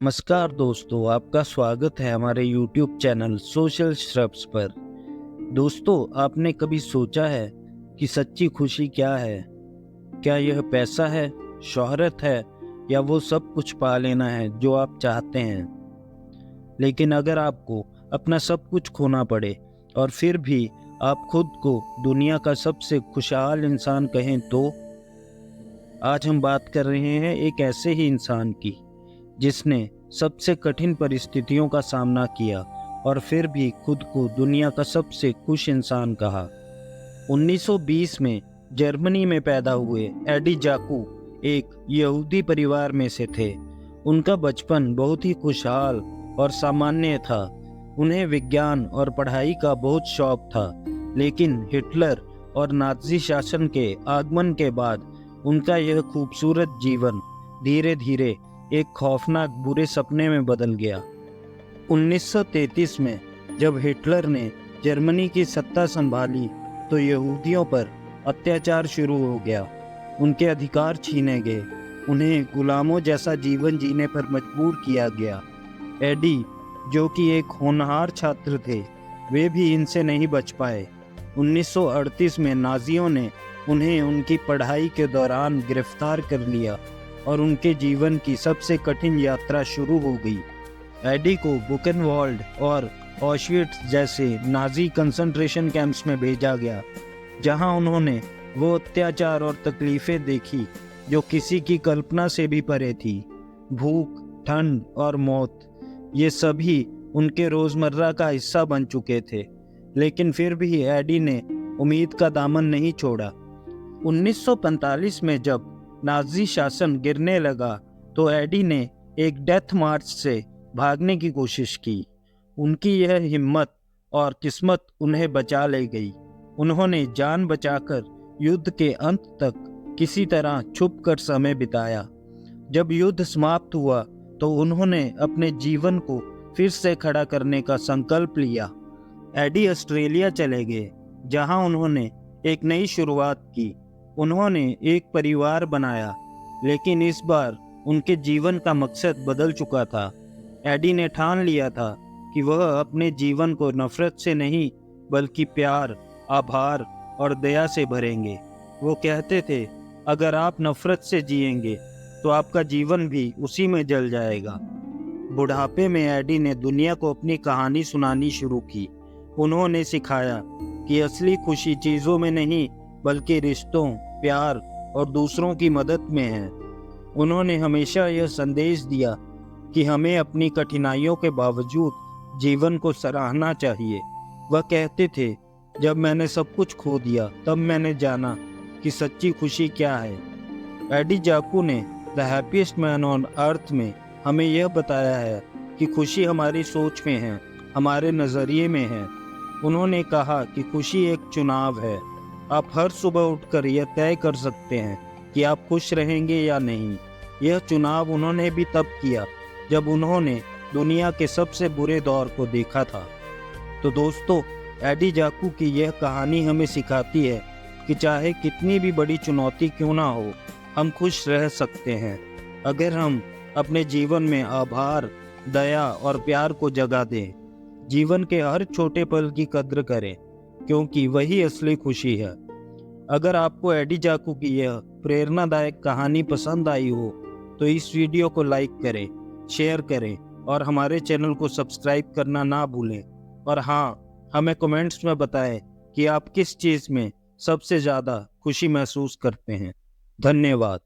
नमस्कार दोस्तों, आपका स्वागत है हमारे YouTube चैनल सोशल श्रब्स पर। दोस्तों, आपने कभी सोचा है कि सच्ची खुशी क्या है? क्या यह पैसा है, शोहरत है, या वो सब कुछ पा लेना है जो आप चाहते हैं? लेकिन अगर आपको अपना सब कुछ खोना पड़े और फिर भी आप खुद को दुनिया का सबसे खुशहाल इंसान कहें तो? आज हम बात कर रहे हैं एक ऐसे ही इंसान की जिसने सबसे कठिन परिस्थितियों का सामना किया और फिर भी खुद को दुनिया का सबसे खुश इंसान कहा। 1920 में जर्मनी में पैदा हुए एडी जाकू एक यहूदी परिवार में से थे। उनका बचपन बहुत ही खुशहाल और सामान्य था। उन्हें विज्ञान और पढ़ाई का बहुत शौक था, लेकिन हिटलर और नाज़ी शासन के आगमन के बाद उनका यह खूबसूरत जीवन धीरे धीरे एक खौफनाक बुरे सपने में बदल गया। 1933 में जब हिटलर ने जर्मनी की सत्ता संभाली तो यहूदियों पर अत्याचार शुरू हो गया। उनके अधिकार छीने गए, उन्हें गुलामों जैसा जीवन जीने पर मजबूर किया गया। एडी, जो कि एक होनहार छात्र थे, वे भी इनसे नहीं बच पाए। 1938 में नाजियों ने उन्हें उनकी पढ़ाई के दौरान गिरफ्तार कर लिया और उनके जीवन की सबसे कठिन यात्रा शुरू हो गई। एडी को बुकेनवाल्ड और ऑशविट्ज जैसे नाजी कंसंट्रेशन कैंप्स में भेजा गया, जहां उन्होंने वो अत्याचार और तकलीफें देखी जो किसी की कल्पना से भी परे थी। भूख, ठंड और मौत, ये सभी उनके रोज़मर्रा का हिस्सा बन चुके थे, लेकिन फिर भी एडी ने उम्मीद का दामन नहीं छोड़ा। 1945 में जब नाज़ी शासन गिरने लगा तो एडी ने एक डेथ मार्च से भागने की कोशिश की। उनकी यह हिम्मत और किस्मत उन्हें बचा ले गई। उन्होंने जान बचाकर युद्ध के अंत तक किसी तरह छुप कर समय बिताया। जब युद्ध समाप्त हुआ तो उन्होंने अपने जीवन को फिर से खड़ा करने का संकल्प लिया। एडी ऑस्ट्रेलिया चले गए, जहां उन्होंने एक नई शुरुआत की। उन्होंने एक परिवार बनाया, लेकिन इस बार उनके जीवन का मकसद बदल चुका था। एडी ने ठान लिया था कि वह अपने जीवन को नफरत से नहीं बल्कि प्यार, आभार और दया से भरेंगे। वो कहते थे, अगर आप नफरत से जिएंगे तो आपका जीवन भी उसी में जल जाएगा। बुढ़ापे में एडी ने दुनिया को अपनी कहानी सुनानी शुरू की। उन्होंने सिखाया कि असली खुशी चीज़ों में नहीं बल्कि रिश्तों, प्यार और दूसरों की मदद में है। उन्होंने हमेशा यह संदेश दिया कि हमें अपनी कठिनाइयों के बावजूद जीवन को सराहना चाहिए। वह कहते थे, जब मैंने सब कुछ खो दिया तब मैंने जाना कि सच्ची खुशी क्या है। एडी जाकू ने the happiest man on earth में हमें यह बताया है कि खुशी हमारी सोच में है, हमारे नज़रिए में है। उन्होंने कहा कि खुशी एक चुनाव है। आप हर सुबह उठकर यह तय कर सकते हैं कि आप खुश रहेंगे या नहीं। यह चुनाव उन्होंने भी तब किया जब उन्होंने दुनिया के सबसे बुरे दौर को देखा था। तो दोस्तों, एडी जाकू की यह कहानी हमें सिखाती है कि चाहे कितनी भी बड़ी चुनौती क्यों ना हो, हम खुश रह सकते हैं अगर हम अपने जीवन में आभार, दया और प्यार को जगा दें। जीवन के हर छोटे पल की कद्र करें, क्योंकि वही असली खुशी है। अगर आपको एडी जाकू की यह प्रेरणादायक कहानी पसंद आई हो तो इस वीडियो को लाइक करें, शेयर करें और हमारे चैनल को सब्सक्राइब करना ना भूलें। और हाँ, हमें कमेंट्स में बताएं कि आप किस चीज़ में सबसे ज़्यादा खुशी महसूस करते हैं। धन्यवाद।